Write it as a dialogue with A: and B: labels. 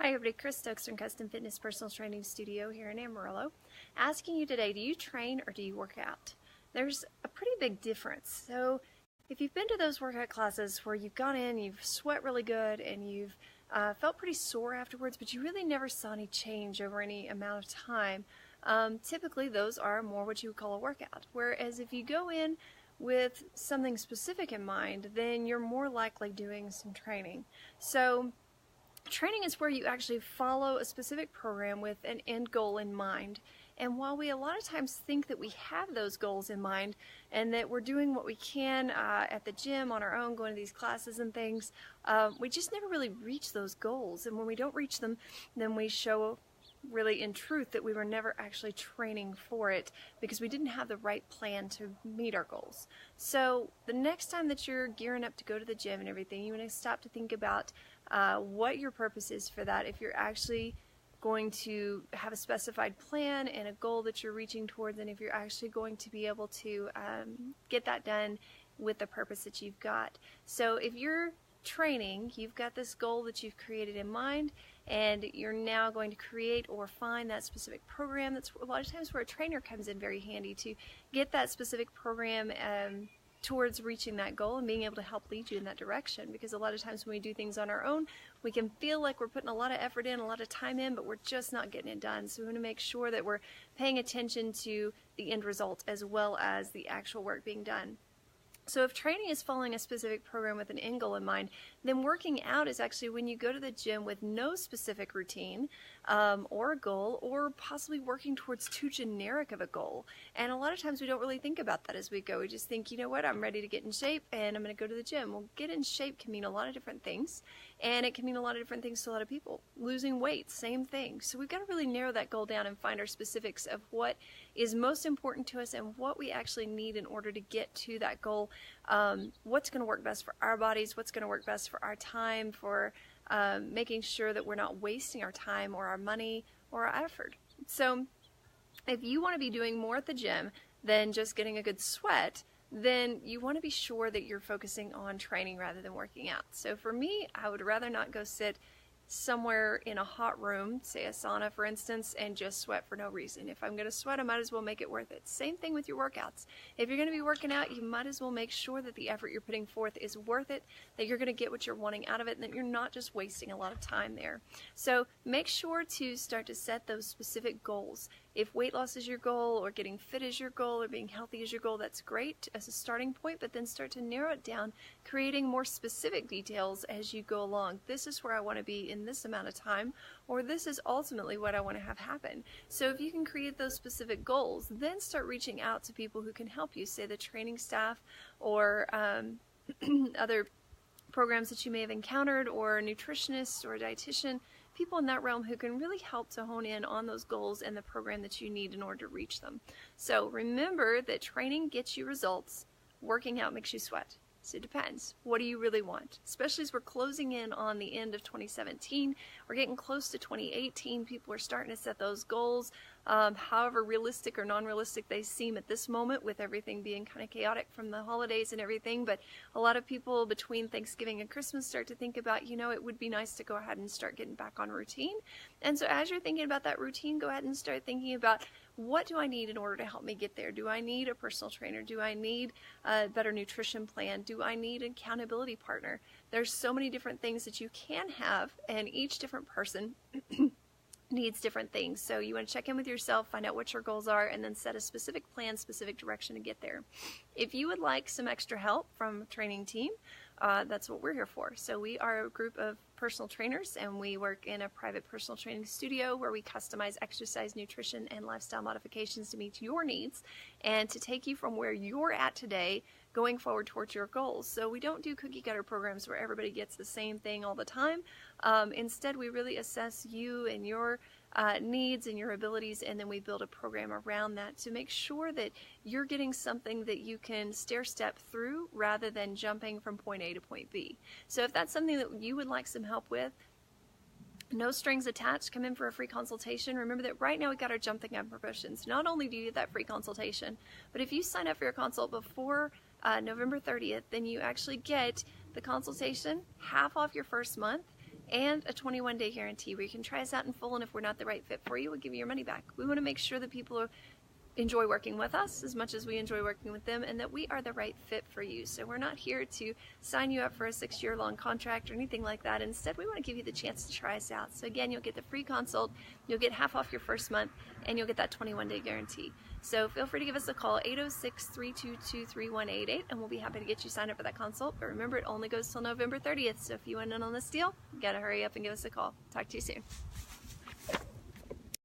A: Hi everybody, Chris Stokes from Custom Fitness Personal Training Studio here in Amarillo. Asking you today, do you train or do you work out? There's a pretty big difference. So if you've been to those workout classes where you've gone in, you've sweat really good, and you've felt pretty sore afterwards, but you really never saw any change over any amount of time, typically those are more what you would call a workout. Whereas if you go in with something specific in mind, then you're more likely doing some training. So training is where you actually follow a specific program with an end goal in mind. And while we a lot of times think that we have those goals in mind and that we're doing what we can at the gym on our own, going to these classes and things, we just never really reach those goals. And when we don't reach them, then we show really in truth that we were never actually training for it because we didn't have the right plan to meet our goals. So the next time that you're gearing up to go to the gym and everything, you want to stop to think about what your purpose is for that. If you're actually going to have a specified plan and a goal that you're reaching towards, and if you're actually going to be able to get that done with the purpose that you've got. So if you're training, you've got this goal that you've created in mind, and you're now going to create or find that specific program. That's a lot of times where a trainer comes in very handy to get that specific program towards reaching that goal and being able to help lead you in that direction. Because a lot of times when we do things on our own, we can feel like we're putting a lot of effort in, a lot of time in, but we're just not getting it done. So we want to make sure that we're paying attention to the end result as well as the actual work being done. So if training is following a specific program with an end goal in mind, then working out is actually when you go to the gym with no specific routine or a goal, or possibly working towards too generic of a goal. And a lot of times we don't really think about that as we go. We just think, you know what, I'm ready to get in shape and I'm going to go to the gym. Well, get in shape can mean a lot of different things, and it can mean a lot of different things to a lot of people. Losing weight, same thing. So we've got to really narrow that goal down and find our specifics of what is most important to us and what we actually need in order to get to that goal. What's going to work best for our bodies, what's going to work best for our time, for making sure that we're not wasting our time or our money or our effort. So if you want to be doing more at the gym than just getting a good sweat, then you want to be sure that you're focusing on training rather than working out. So for me, I would rather not go sit somewhere in a hot room, say a sauna for instance, and just sweat for no reason. If I'm going to sweat, I might as well make it worth it. Same thing with your workouts. If you're going to be working out, you might as well make sure that the effort you're putting forth is worth it, that you're going to get what you're wanting out of it, and that you're not just wasting a lot of time there. So make sure to start to set those specific goals. If weight loss is your goal, or getting fit is your goal, or being healthy is your goal, that's great as a starting point, but then start to narrow it down, creating more specific details as you go along. This is where I want to be in this amount of time, or this is ultimately what I want to have happen. So if you can create those specific goals, then start reaching out to people who can help you, say the training staff or other programs that you may have encountered, or a nutritionist or a dietitian, people in that realm who can really help to hone in on those goals and the program that you need in order to reach them. So remember that training gets you results, working out makes you sweat. So it depends. What do you really want? Especially as we're closing in on the end of 2017, we're getting close to 2018. People are starting to set those goals, however realistic or non-realistic they seem at this moment, with everything being kind of chaotic from the holidays and everything. But a lot of people between Thanksgiving and Christmas start to think about, you know, it would be nice to go ahead and start getting back on routine. And so as you're thinking about that routine, go ahead and start thinking about, what do I need in order to help me get there? Do I need a personal trainer? Do I need a better nutrition plan? Do I need an accountability partner? There's so many different things that you can have, and each different person needs different things. So you want to check in with yourself, find out what your goals are, and then set a specific plan, specific direction to get there. If you would like some extra help from a training team, that's what we're here for. So we are a group of personal trainers, and we work in a private personal training studio where we customize exercise, nutrition, and lifestyle modifications to meet your needs and to take you from where you're at today going forward towards your goals. So we don't do cookie cutter programs where everybody gets the same thing all the time. Instead, we really assess you and your needs and your abilities, and then we build a program around that to make sure that you're getting something that you can stair step through rather than jumping from point A to point B. So if that's something that you would like some help with, no strings attached, come in for a free consultation. Remember that right now we've got our jumping up promotions. Not only do you get that free consultation, but if you sign up for your consult before November 30th, then you actually get the consultation half off your first month, and a 21-day guarantee where you can try us out in full, and if we're not the right fit for you, we'll give you your money back. We want to make sure that people enjoy working with us as much as we enjoy working with them, and that we are the right fit for you. So we're not here to sign you up for a 6-year-long contract or anything like that. Instead, we want to give you the chance to try us out. So again, you'll get the free consult, you'll get half off your first month, and you'll get that 21-day guarantee. So feel free to give us a call, 806-322-3188, and we'll be happy to get you signed up for that consult. But remember, it only goes till November 30th, so if you want in on this deal, you gotta hurry up and give us a call. Talk to you soon.